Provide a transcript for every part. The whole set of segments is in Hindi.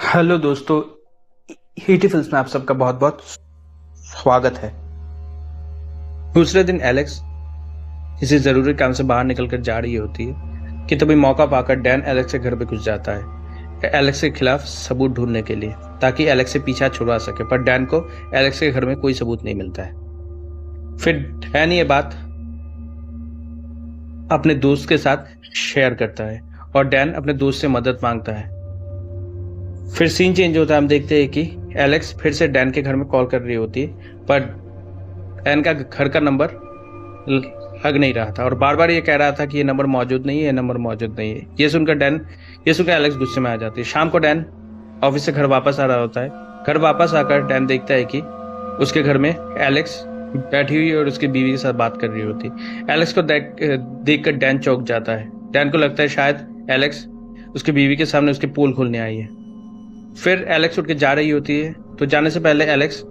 हेलो दोस्तों, हीटी फिल्म्स में आप सबका बहुत बहुत स्वागत है। दूसरे दिन एलेक्स किसी जरूरी काम से बाहर निकलकर जा रही होती है कि तभी मौका पाकर डैन एलेक्स के घर पे घुस जाता है एलेक्स के खिलाफ सबूत ढूंढने के लिए, ताकि एलेक्स से पीछा छुड़वा सके। पर डैन को एलेक्स के घर में कोई सबूत नहीं मिलता है। फिर डैन ये बात अपने दोस्त के साथ शेयर करता है और डैन अपने दोस्त से मदद मांगता है। फिर सीन चेंज होता है। हम देखते हैं कि एलेक्स फिर से डैन के घर में कॉल कर रही होती है, पर डैन का घर का नंबर लग नहीं रहा था और बार बार ये कह रहा था कि ये नंबर मौजूद नहीं है, ये नंबर मौजूद नहीं है। ये सुनकर एलेक्स गुस्से में आ जाती है। शाम को डैन ऑफिस से घर वापस आ रहा होता है। घर वापस आकर डैन देखता है कि उसके घर में एलेक्स बैठी हुई और उसकी बीवी के साथ बात कर रही होती है। एलेक्स को देखकर डैन चौंक जाता है। डैन को लगता है शायद एलेक्स उसकी बीवी के सामने उसके पोल खोलने आई है। फिर एलेक्स उठ के जा रही होती है, तो जाने से पहले एलेक्स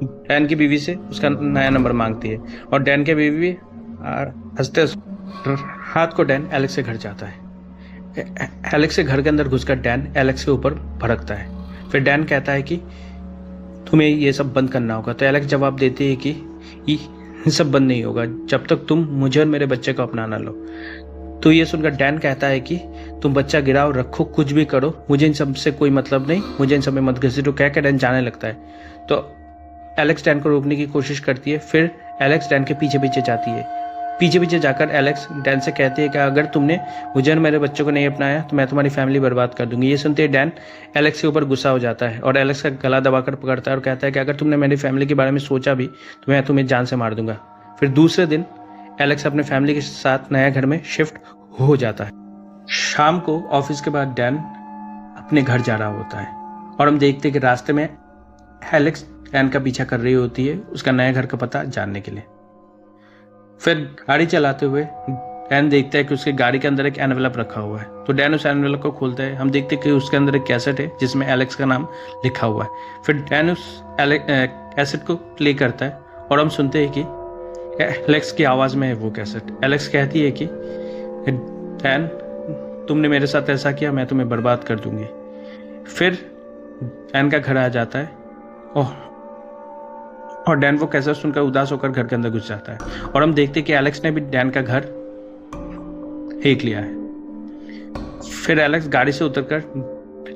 डैन की बीवी से उसका नया नंबर मांगती है और डैन के बीवी हंसते रात को डैन एलेक्स के घर जाता है। एलेक्स के घर के अंदर घुसकर डैन एलेक्स के ऊपर भड़कता है। फिर डैन कहता है कि तुम्हें ये सब बंद करना होगा, तो एलेक्स जवाब देती है कि ये सब बंद नहीं होगा जब तक तुम मुझे और मेरे बच्चे को अपना ना लो। तो ये सुनकर डैन कहता है कि तुम बच्चा गिराओ, रखो, कुछ भी करो, मुझे इन सब से कोई मतलब नहीं, मुझे इन सब में मत घसीटो कह के डैन जाने लगता है। तो एलेक्स डैन को रोकने की कोशिश करती है। फिर एलेक्स डैन के पीछे पीछे जाती है। पीछे पीछे जाकर एलेक्स डैन से कहती है कि अगर तुमने मुझे और मेरे बच्चों को नहीं अपनाया तो मैं तुम्हारी फैमिली बर्बाद कर दूंगी। ये सुनते ही डैन एलेक्स के ऊपर गुस्सा हो जाता है और एलेक्स का गला दबाकर पकड़ता है और कहता है कि अगर तुमने मेरी फैमिली के बारे में सोचा भी तो मैं तुम्हें जान से मार दूंगा। फिर दूसरे दिन एलेक्स अपने फैमिली के साथ नया घर में शिफ्ट हो जाता है। शाम को ऑफिस के बाद डैन अपने घर जा रहा होता है और हम देखते हैं कि रास्ते में एलेक्स डैन का पीछा कर रही होती है उसका नए घर का पता जानने के लिए। फिर गाड़ी चलाते हुए डैन देखता है कि उसके गाड़ी के अंदर एक एनवेलप रखा हुआ है। तो डैन उस एनवेलप को खोलता है। हम देखते हैं कि उसके अंदर एक कैसेट है जिसमें एलेक्स का नाम लिखा हुआ है। फिर डैन उस कैसेट को प्ले करता है और हम सुनते हैं कि एलेक्स की आवाज में है वो कैसेट। एलेक्स कहती है कि डैन, तुमने मेरे साथ ऐसा किया, मैं तुम्हें बर्बाद कर दूंगी। फिर डैन का घर आ जाता है और डैन वो कैसेट सुनकर उदास होकर घर के अंदर घुस जाता है और हम देखते हैं कि एलेक्स ने भी डैन का घर हेक लिया है। फिर एलेक्स गाड़ी से उतरकर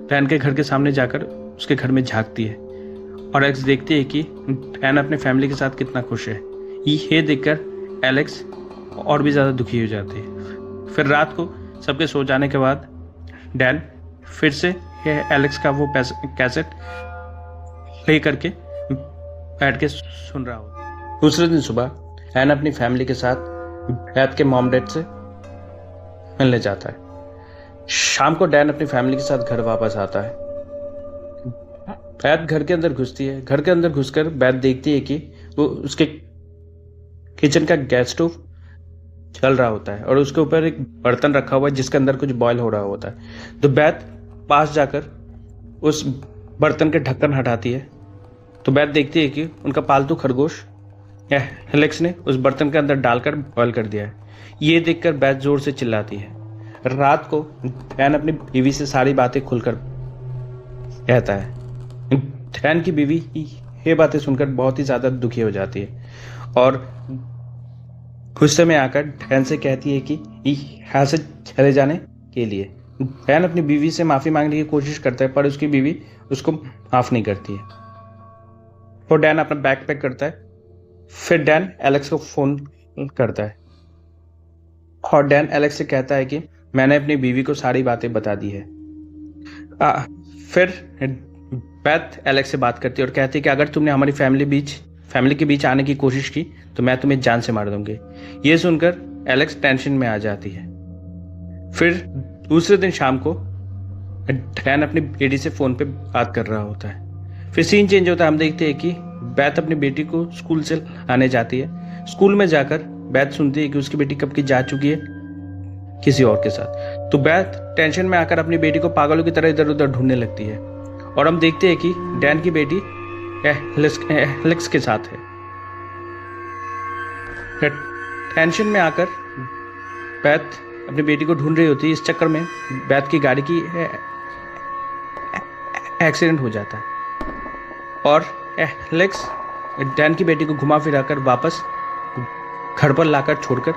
डैन के घर के सामने जाकर उसके घर में झांकती है और एलेक्स देखती है कि डैन अपने फैमिली के साथ कितना खुश है। ये देखकर एलेक्स और भी ज़्यादा दुखी हो जाती है। फिर रात को सबके सो जाने के बाद डैन फिर से एलेक्स का वो कैसेट प्ले करके बैठ के सुन रहा होता। दूसरे दिन सुबह डैन अपनी फैमिली के साथ बैथ के मॉम डैड से मिलने जाता है। शाम को डैन अपनी फैमिली के साथ घर वापस आता है। बैथ घर के अंदर घुसती है। घर के अंदर घुसकर बैथ देखती है कि वो उसके किचन का गैस स्टोव चल रहा होता है और उसके ऊपर एक बर्तन रखा हुआ है जिसके अंदर कुछ बॉयल हो रहा होता है। तो बैथ पास जाकर उस बर्तन के ढक्कन हटाती है तो बैथ देखती है कि उनका पालतू खरगोश एलेक्स ने उस बर्तन के अंदर डालकर बॉयल कर दिया है। ये देखकर बैथ जोर से चिल्लाती है। रात को डैन अपनी बीवी से सारी बातें खुलकर कहता है। डैन की बीवी ये बातें सुनकर बहुत ही ज्यादा दुखी हो जाती है और गुस्से में आकर डैन से कहती है कि यहाँ से चले जाने के लिए। डैन अपनी बीवी से माफी मांगने की कोशिश करता है पर उसकी बीवी उसको माफ नहीं करती है। तो डैन अपना बैग पैक करता है। फिर डैन एलेक्स को फोन करता है और डैन एलेक्स से कहता है कि मैंने अपनी बीवी को सारी बातें बता दी है। फिर बैथ एलेक्स से बात करती है और कहती है कि अगर तुमने हमारी फैमिली के बीच आने की कोशिश की तो मैं तुम्हें जान से मार दूंगी। ये सुनकर एलेक्स टेंशन में आ जाती है। फिर दूसरे दिन शाम को डैन अपनी बेटी से फोन पे बात कर रहा होता है। फिर सीन चेंज होता है। हम देखते हैं कि बैथ अपनी बेटी को स्कूल से आने जाती है। स्कूल में जाकर बैथ सुनती है कि उसकी बेटी कब की जा चुकी है किसी और के साथ। तो बैथ टेंशन में आकर अपनी बेटी को पागलों की तरह इधर उधर ढूंढने लगती है और हम देखते हैं कि डैन की बेटी एलेक्स के साथ है। टेंशन में आकर बैथ अपनी बेटी को ढूंढ रही होती है। इस चक्कर में बैथ की गाड़ी की एक्सीडेंट हो जाता है और एलेक्स डैन की बेटी को घुमा फिरा कर वापस घर पर लाकर छोड़कर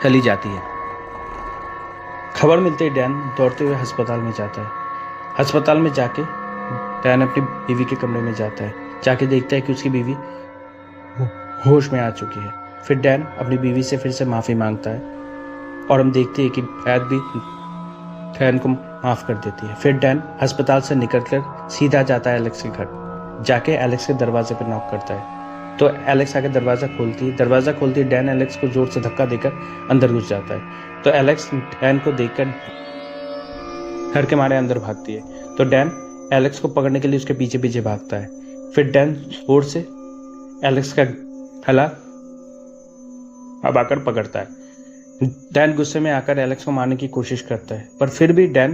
चली जाती है। खबर मिलते ही डैन दौड़ते हुए अस्पताल में जाता है। अस्पताल में जाके डैन अपनी बीवी के कमरे में जाता है। जाके देखता है कि उसकी बीवी होश में आ चुकी है। फिर डैन अपनी बीवी से फिर से माफ़ी मांगता है और हम देखते हैं कि बैद भी डैन को माफ़ कर देती है। फिर डैन अस्पताल से निकलकर सीधा जाता है एलेक्स के घर। जाके एलेक्स के दरवाजे पर नॉक करता है तो एलेक्स आके दरवाज़ा खोलती है। डैन एलेक्स को जोर से धक्का देकर अंदर घुस जाता है तो एलेक्स डैन को देखकर डर के मारे अंदर भागती है। तो डैन एलेक्स को पकड़ने के लिए उसके पीछे पीछे भागता है। फिर डैन जोर से एलेक्स का गला अब आकर पकड़ता है। डैन गुस्से में आकर एलेक्स को मारने की कोशिश करता है पर फिर भी डैन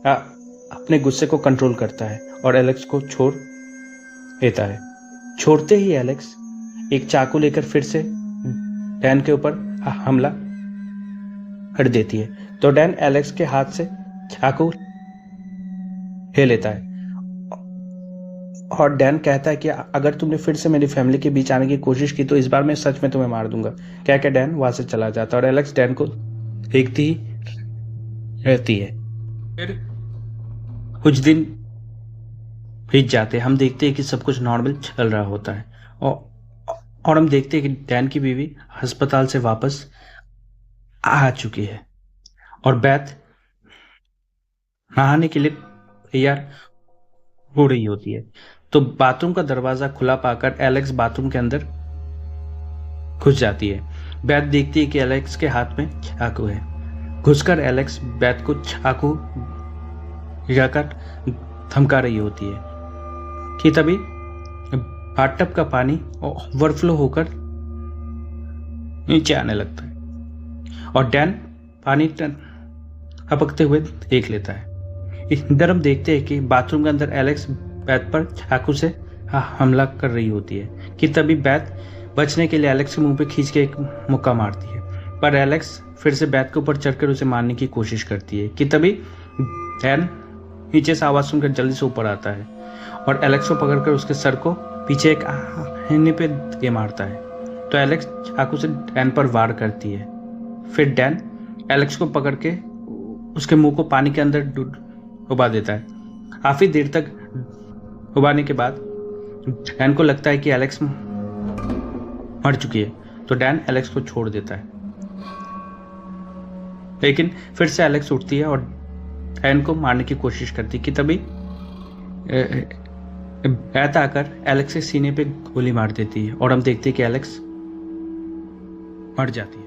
अपने गुस्से को कंट्रोल करता है और एलेक्स को छोड़ देता है। छोड़ते ही एलेक्स एक चाकू लेकर फिर से डैन के ऊपर हमला कर देती है तो डैन एलेक्स के हाथ से चाकू ले लेता है और डैन कहता है कि अगर तुमने फिर से मेरी फैमिली के बीच आने की कोशिश की तो इस बार मैं सच में तुम्हें मार दूंगा। क्या क्या डैन वहां से चला जाता है और एलेक्स डैन को देखती ही रहती है। फिर कुछ दिन बीत जाते हैं। हम देखते हैं कि सब कुछ नॉर्मल चल रहा होता है और हम देखते हैं कि डैन की बीवी अस्पताल से वापस आ चुकी है और बैथ नहाने के लिए तैयार हो रही होती है तो बाथरूम का दरवाजा खुला पाकर एलेक्स बाथरूम के अंदर घुस जाती है। बैथ देखती है कि एलेक्स के हाथ में चाकू है। घुसकर एलेक्स बैथ को चाकू लगाकर धमका रही होती है कि तभी बाथटब का पानी ओवरफ्लो होकर नीचे आने लगता है और डैन पानी टपकते हुए देख लेता है। इधर हम देखते हैं कि बाथरूम के अंदर एलेक्स बैथ पर चाकू से हमला कर रही होती है कि तभी बैथ बचने के लिए एलेक्स के मुंह पे खींच के एक मुक्का मारती है पर एलेक्स फिर से बैथ के ऊपर चढ़कर उसे मारने की कोशिश करती है कि तभी डैन नीचे से आवाज़ सुनकर जल्दी से ऊपर आता है और एलेक्स को पकड़कर उसके सर को पीछे एक आईने पे दे मारता है तो एलेक्स चाकू से डैन पर वार करती है। फिर डैन एलेक्स को पकड़ के उसके मुंह को पानी के अंदर डुबा देता है। काफी देर तक डुबाने के बाद डैन को लगता है कि एलेक्स मर चुकी है तो डैन एलेक्स को छोड़ देता है लेकिन फिर से एलेक्स उठती है और डैन को मारने की कोशिश करती है कि तभी बैथ आकर एलेक्स के सीने पे गोली मार देती है और हम देखते हैं कि एलेक्स मर जाती है।